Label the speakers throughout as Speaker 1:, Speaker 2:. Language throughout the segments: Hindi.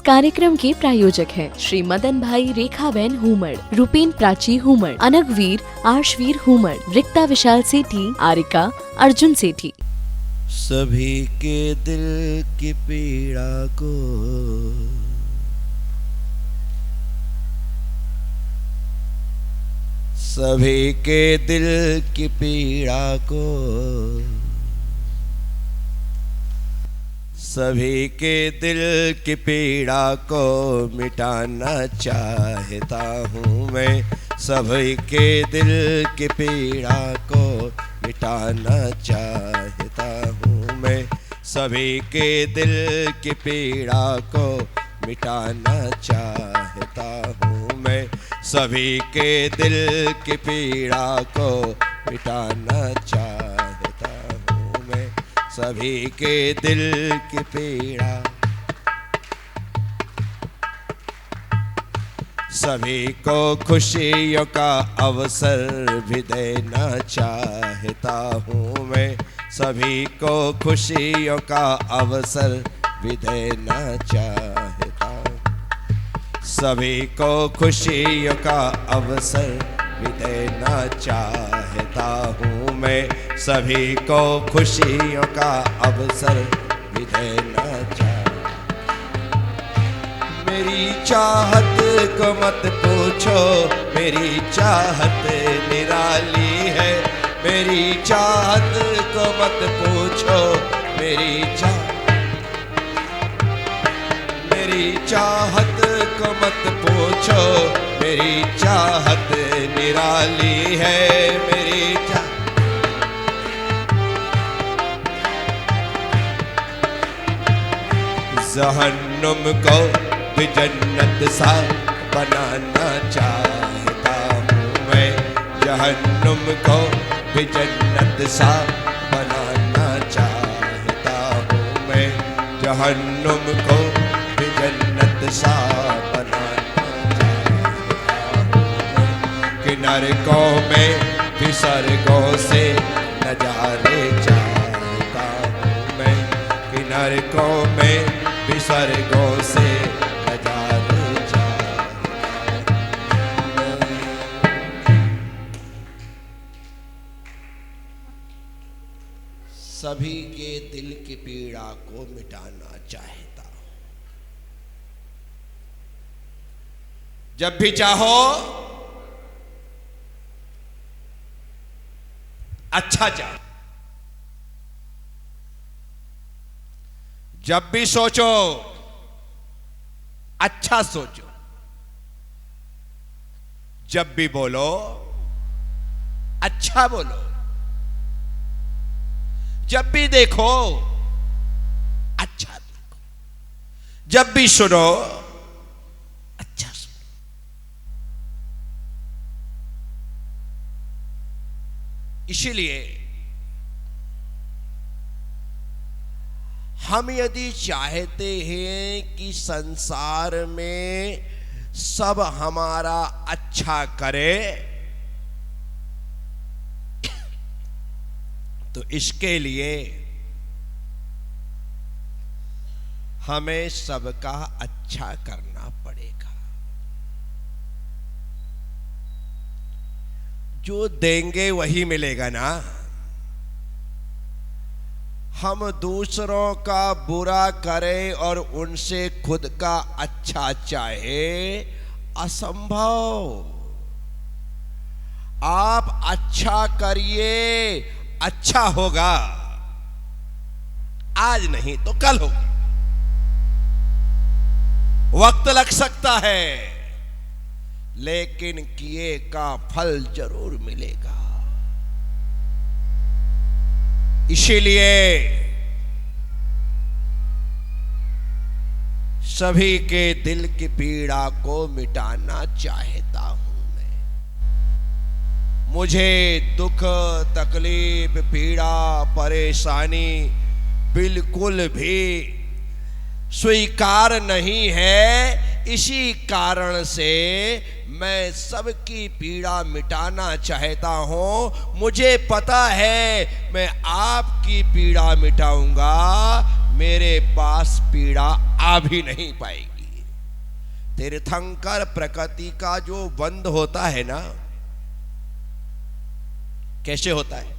Speaker 1: कार्यक्रम के प्रायोजक हैं श्री मदन भाई रेखाबेन हुमड़, रूपेन प्राची हुमड़, अनगवीर आर्शवीर हुमड़, रिक्ता विशाल सेठी, आरिका अर्जुन सेठी।
Speaker 2: सभी के दिल की पीड़ा को सभी के दिल की पीड़ा को सभी के दिल की पीड़ा को मिटाना चाहता हूँ मैं। सभी के दिल की पीड़ा को मिटाना चाहता हूँ मैं। सभी के दिल की पीड़ा को मिटाना चाहता हूँ मैं। सभी के दिल की पीड़ा को मिटाना चाहता हूँ मैं। सभी के दिल की पीड़ा सभी को खुशियों का अवसर भी देना चाहता हूँ मैं। सभी को खुशियों का अवसर भी देना चाहता हूँ। सभी को खुशियों का अवसर भी देना चाहता हूँ मैं। सभी को खुशियों का अवसर भी देना चाहता। मेरी चाहत को मत पूछो, मेरी चाहत निराली है। मेरी चाहत को मत पूछो, मेरी चाहत को मत पूछो, मेरी चाहत निराली है। मेरी जहन्नुम को भी जन्नत सा बनाना चाहता हूँ मैं। जहन्नुम को भी जन्नत सा बनाना चाहता हूँ मैं। जहन्नुम को भी जन्नत सा बनाना चाहता हूँ। कि नरकों में भी स्वर्गों से नजारे चाहता हूँ मैं। कि नरकों में भी स्वर्गों से नजारे चाहता हूँ। सभी के दिल की पीड़ा को मिटाना चाहता हूँ। जब भी चाहो अच्छा चाहो। जब भी सोचो अच्छा सोचो। जब भी बोलो अच्छा बोलो। जब भी देखो अच्छा देखो। जब भी सुनो अच्छा सुनो। इसीलिए हम यदि चाहते हैं कि संसार में सब हमारा अच्छा करे, तो इसके लिए हमें सबका अच्छा करना पड़ेगा। जो देंगे वही मिलेगा ना। हम दूसरों का बुरा करें और उनसे खुद का अच्छा चाहे, असंभव। आप अच्छा करिए, अच्छा होगा। आज नहीं तो कल होगा। वक्त लग सकता है, लेकिन किए का फल जरूर मिलेगा। इसीलिए सभी के दिल की पीड़ा को मिटाना चाहता हूं मैं। मुझे दुख, तकलीफ, पीड़ा, परेशानी बिल्कुल भी स्वीकार नहीं है। इसी कारण से मैं सबकी पीड़ा मिटाना चाहता हूं। मुझे पता है मैं आपकी पीड़ा मिटाऊंगा, मेरे पास पीड़ा आ भी नहीं पाएगी। तीर्थंकर प्रकृति का जो बंध होता है ना, कैसे होता है?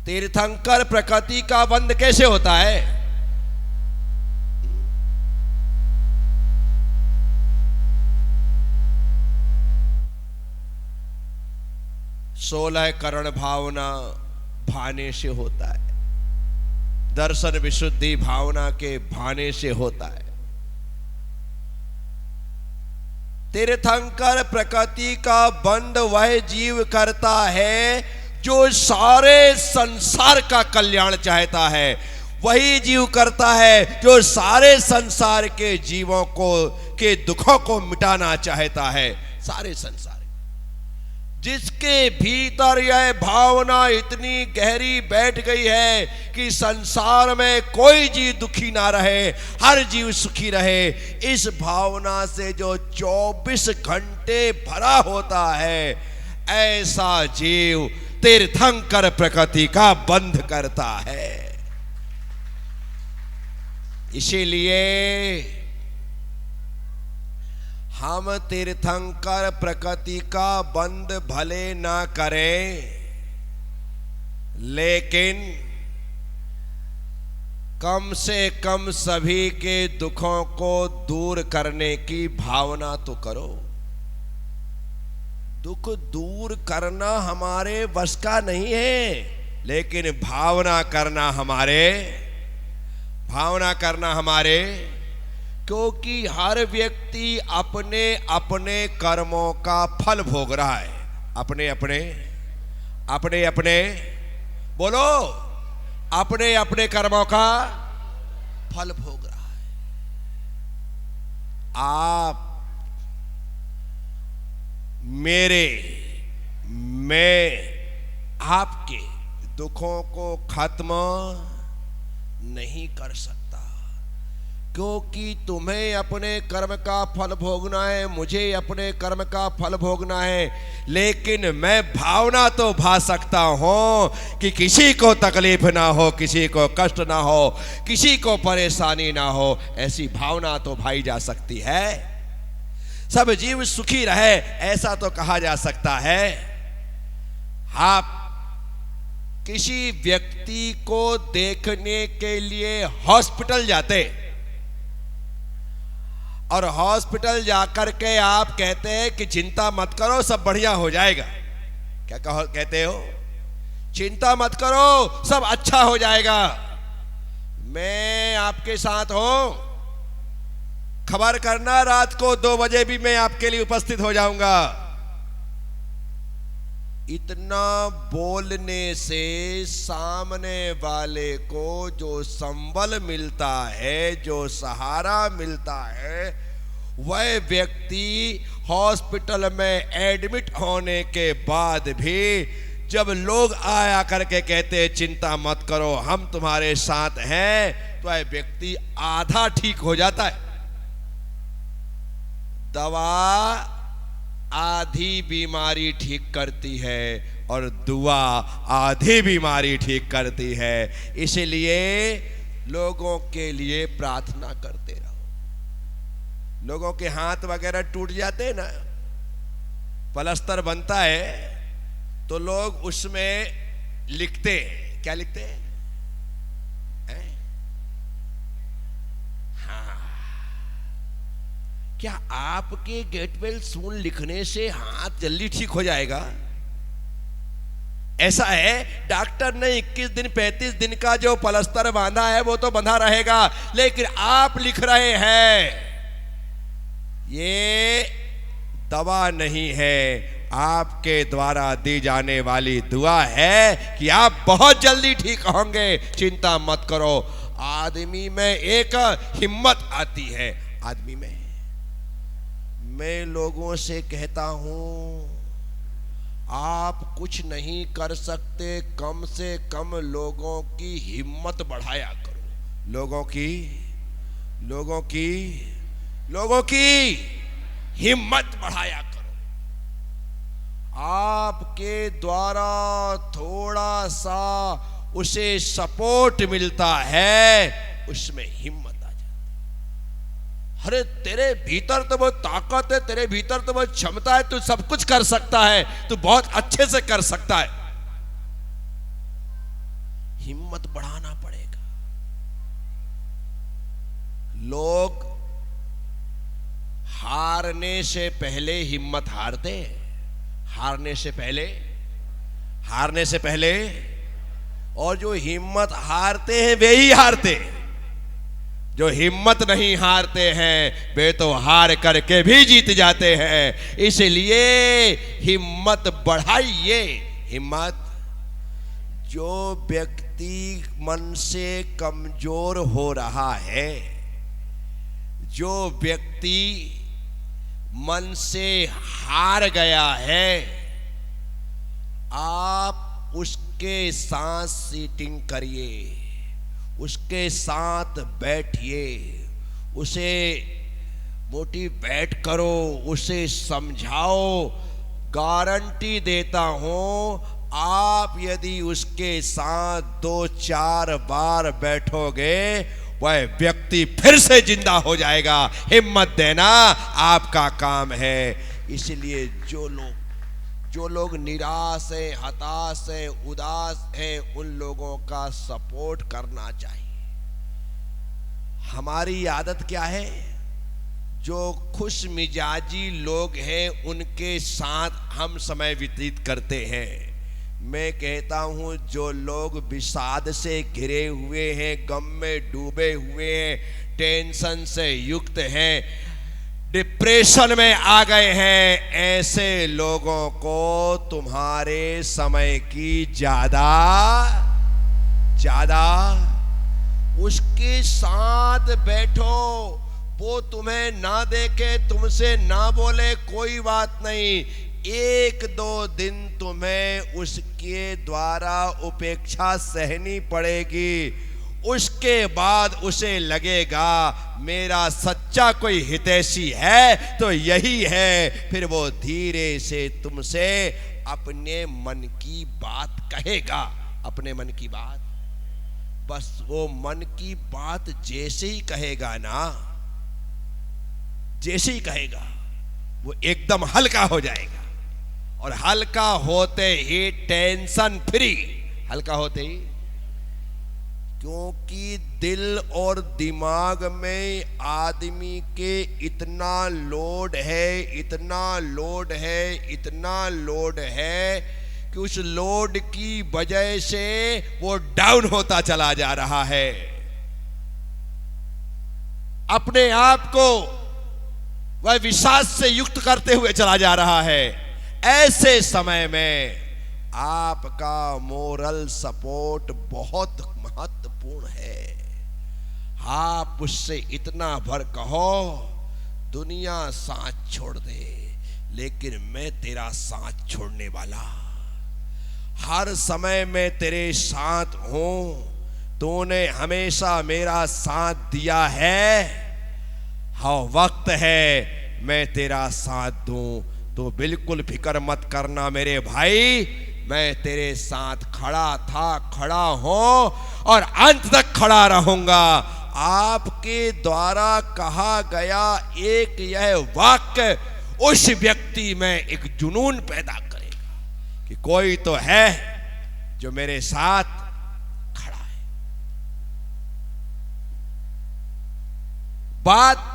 Speaker 2: तीर्थंकर प्रकृति का बंध कैसे होता है? 16 करण भावना भाने से होता है, दर्शन विशुद्धि भावना के भाने से होता है। तीर्थंकर प्रकृति का बंध वह जीव करता है जो सारे संसार का कल्याण चाहता है। वही जीव करता है जो सारे संसार के जीवों को के दुखों को मिटाना चाहता है। सारे संसार, जिसके भीतर यह भावना इतनी गहरी बैठ गई है कि संसार में कोई जीव दुखी ना रहे, हर जीव सुखी रहे, इस भावना से जो 24 घंटे भरा होता है, ऐसा जीव तीर्थंकर प्रकृति का बंध करता है। इसीलिए हम तीर्थंकर प्रकृति का बंध भले ना करें, लेकिन कम से कम सभी के दुखों को दूर करने की भावना तो करो। दुख दूर करना हमारे वश का नहीं है, लेकिन भावना करना हमारे, क्योंकि हर व्यक्ति अपने अपने कर्मों का फल भोग रहा है। अपने अपने बोलो, अपने अपने कर्मों का फल भोग रहा है। आप मैं आपके दुखों को खत्म नहीं कर सकता, क्योंकि तुम्हें अपने कर्म का फल भोगना है, मुझे अपने कर्म का फल भोगना है। लेकिन मैं भावना तो भा सकता हूं कि किसी को तकलीफ ना हो, किसी को कष्ट ना हो, किसी को परेशानी ना हो, ऐसी भावना तो भाई जा सकती है। सब जीव सुखी रहे, ऐसा तो कहा जा सकता है। आप किसी व्यक्ति को देखने के लिए हॉस्पिटल जाते, और हॉस्पिटल जाकर के आप कहते हैं कि चिंता मत करो, सब बढ़िया हो जाएगा। क्या कहते हो? चिंता मत करो, सब अच्छा हो जाएगा, मैं आपके साथ हूं, खबर करना, रात को 2 बजे भी मैं आपके लिए उपस्थित हो जाऊंगा। इतना बोलने से सामने वाले को जो संबल मिलता है, जो सहारा मिलता है, वह व्यक्ति हॉस्पिटल में एडमिट होने के बाद भी जब लोग आया करके कहते हैं चिंता मत करो, हम तुम्हारे साथ हैं, तो वह व्यक्ति आधा ठीक हो जाता है। दवा आधी बीमारी ठीक करती है और दुआ आधी बीमारी ठीक करती है। इसलिए लोगों के लिए प्रार्थना करते रहो। लोगों के हाथ वगैरह टूट जाते हैं ना, पलस्तर बनता है तो लोग उसमें लिखते हैं, क्या लिखते हैं? क्या आपके गेट वेल सून लिखने से हाथ जल्दी ठीक हो जाएगा? ऐसा है, डॉक्टर ने 21 दिन 35 दिन का जो पलस्तर बांधा है वो तो बंधा रहेगा, लेकिन आप लिख रहे हैं, ये दवा नहीं है, आपके द्वारा दी जाने वाली दुआ है कि आप बहुत जल्दी ठीक होंगे, चिंता मत करो। आदमी में एक हिम्मत आती है। आदमी में मैं लोगों से कहता हूं, आप कुछ नहीं कर सकते, कम से कम लोगों की हिम्मत बढ़ाया करो। लोगों की हिम्मत बढ़ाया करो। आपके द्वारा थोड़ा सा उसे सपोर्ट मिलता है, उसमें हिम्मत आ जाती। अरे तेरे भीतर तो वो ताकत है, तेरे भीतर तो वो क्षमता है, तू सब कुछ कर सकता है, तू बहुत अच्छे से कर सकता है। हिम्मत बढ़ाना पड़ेगा। लोग हारने से पहले हिम्मत हारते हैं, हारने से पहले, और जो हिम्मत हारते हैं वे ही हारते हैं। जो हिम्मत नहीं हारते हैं वे तो हार करके भी जीत जाते हैं। इसलिए हिम्मत बढ़ाइए। हिम्मत, जो व्यक्ति मन से कमजोर हो रहा है, जो व्यक्ति मन से हार गया है, आप उसके साथ सीटिंग करिए, उसके साथ बैठिए, उसे मोटिवेट करो, उसे समझाओ। गारंटी देता हूं, आप यदि उसके साथ 2-4 बार बैठोगे, वह व्यक्ति फिर से जिंदा हो जाएगा। हिम्मत देना आपका काम है। इसलिए जो लोग निराश हैं, हताश हैं, उदास हैं, उन लोगों का सपोर्ट करना चाहिए। हमारी आदत क्या है? जो खुश मिजाजी लोग हैं उनके साथ हम समय व्यतीत करते हैं। मैं कहता हूं, जो लोग विषाद से घिरे हुए हैं, गम में डूबे हुए हैं, टेंशन से युक्त हैं, डिप्रेशन में आ गए हैं, ऐसे लोगों को तुम्हारे समय की ज्यादा उसके साथ बैठो। वो तुम्हें ना देखे, तुमसे ना बोले, कोई बात नहीं। 1-2 दिन तुम्हें उसके द्वारा उपेक्षा सहनी पड़ेगी। उसके बाद उसे लगेगा मेरा सच्चा कोई हितैषी है तो यही है। फिर वो धीरे से तुमसे अपने मन की बात कहेगा, अपने मन की बात। बस वो मन की बात जैसे ही कहेगा ना, जैसे ही कहेगा, वो एकदम हल्का हो जाएगा। और हल्का होते ही टेंशन फ्री, हल्का होते ही, क्योंकि दिल और दिमाग में आदमी के इतना लोड है, इतना लोड है, इतना लोड है कि उस लोड की वजह से वो डाउन होता चला जा रहा है। अपने आप को वह विषाद से युक्त करते हुए चला जा रहा है। ऐसे समय में आपका मोरल सपोर्ट बहुत महत्वपूर्ण है। आप उससे इतना भर कहो, दुनिया साथ छोड़ दे लेकिन मैं तेरा साथ छोड़ने वाला, हर समय मैं तेरे साथ हूं, तूने हमेशा मेरा साथ दिया है। हाँ, वक्त है मैं तेरा साथ दूं, तो बिल्कुल फिक्र मत करना मेरे भाई, मैं तेरे साथ खड़ा था, खड़ा हूं और अंत तक खड़ा रहूंगा। आपके द्वारा कहा गया एक यह वाक्य उस व्यक्ति में एक जुनून पैदा करेगा कि कोई तो है जो मेरे साथ खड़ा है। बात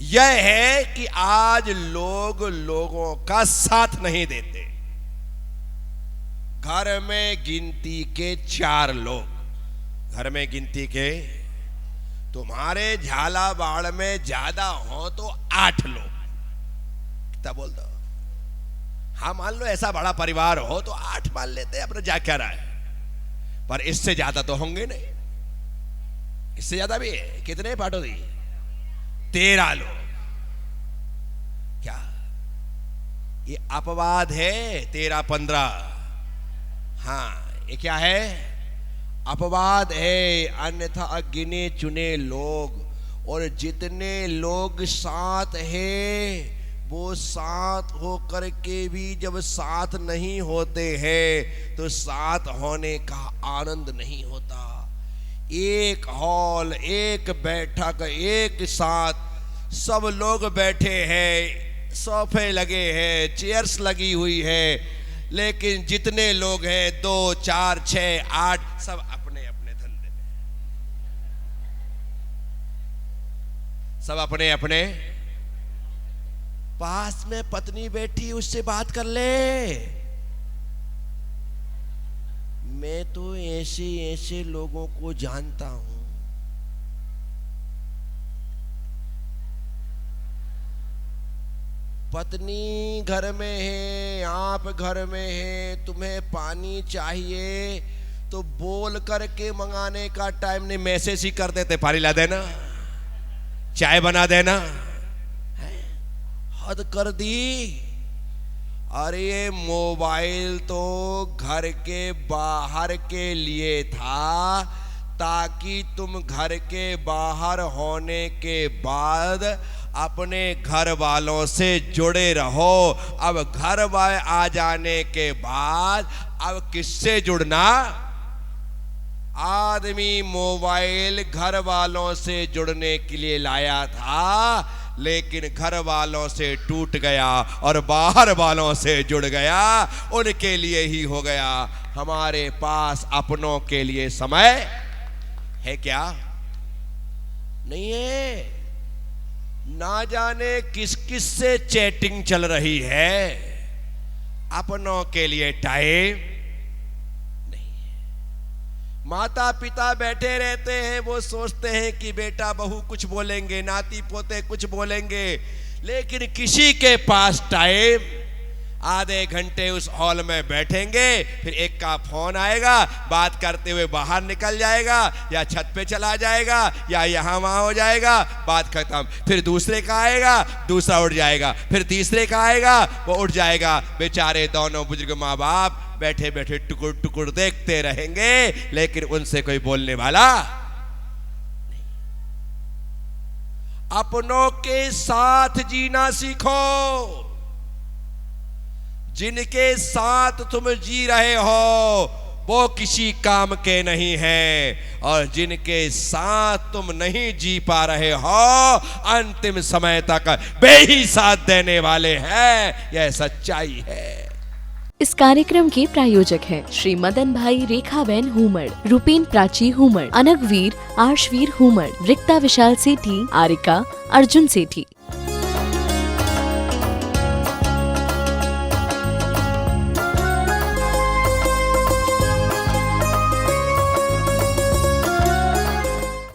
Speaker 2: यह है कि आज लोग लोगों का साथ नहीं देते। घर में गिनती के 4 लोग, घर में गिनती के, तुम्हारे झालावाड़ में ज्यादा हो तो 8 लोग, कितना बोल दो। हाँ, मान लो ऐसा बड़ा परिवार हो तो 8 मान लेते हैं, अपने जा क्या रहा है, पर इससे ज्यादा तो होंगे नहीं। इससे ज्यादा भी है। कितने पाटो दी? 13 लोग। क्या ये अपवाद है? 13-15। हाँ, ये क्या है? अपवाद है। अन्यथा गिने चुने लोग, और जितने लोग साथ हैं वो साथ होकर के भी जब साथ नहीं होते हैं तो साथ होने का आनंद नहीं होता। एक हॉल, एक बैठक, एक साथ सब लोग बैठे हैं, सोफे लगे हैं, चेयर्स लगी हुई है, लेकिन जितने लोग हैं 2, 4, 6, 8 सब अपने अपने धंधे में, सब अपने अपने। पास में पत्नी बैठी, उससे बात कर ले। मैं तो ऐसे ऐसे लोगों को जानता हूं, पत्नी घर में है, आप घर में है, तुम्हें पानी चाहिए तो बोल करके मंगाने का टाइम नहीं, मैसेज ही कर देते, पानी ला देना, चाय बना देना। हद कर दी। अरे मोबाइल तो घर के बाहर के लिए था, ताकि तुम घर के बाहर होने के बाद अपने घर वालों से जुड़े रहो। अब घर वाले आ जाने के बाद अब किससे जुड़ना? आदमी मोबाइल घर वालों से जुड़ने के लिए लाया था, लेकिन घर वालों से टूट गया और बाहर वालों से जुड़ गया, उनके लिए ही हो गया। हमारे पास अपनों के लिए समय है क्या? नहीं है। ना जाने किस किस से चैटिंग चल रही है, अपनों के लिए टाइम नहीं है। माता पिता बैठे रहते हैं, वो सोचते हैं कि बेटा बहू कुछ बोलेंगे, नाती पोते कुछ बोलेंगे, लेकिन किसी के पास टाइम। आधे घंटे उस हॉल में बैठेंगे, फिर एक का फोन आएगा, बात करते हुए बाहर निकल जाएगा, या छत पे चला जाएगा, या यहाँ वहाँ हो जाएगा, बात खत्म। फिर दूसरे का आएगा, दूसरा उठ जाएगा, फिर तीसरे का आएगा, वो उठ जाएगा। बेचारे दोनों बुजुर्ग माँ बाप बैठे बैठे टुकुर टुकुर देखते रहेंगे, लेकिन उनसे कोई बोलने वाला नहीं। अपनों के साथ जीना सीखो। जिनके साथ तुम जी रहे हो वो किसी काम के नहीं हैं, और जिनके साथ तुम नहीं जी पा रहे हो अंतिम समय तक वे ही साथ देने वाले हैं। यह सच्चाई है।
Speaker 1: इस कार्यक्रम के प्रायोजक हैं श्री मदन भाई रेखाबेन हुमड़, रूपेन प्राची हुमड़, अनगवीर आर्शवीर हुमड़, रिक्ता विशाल सेठी, आरिका अर्जुन सेठी।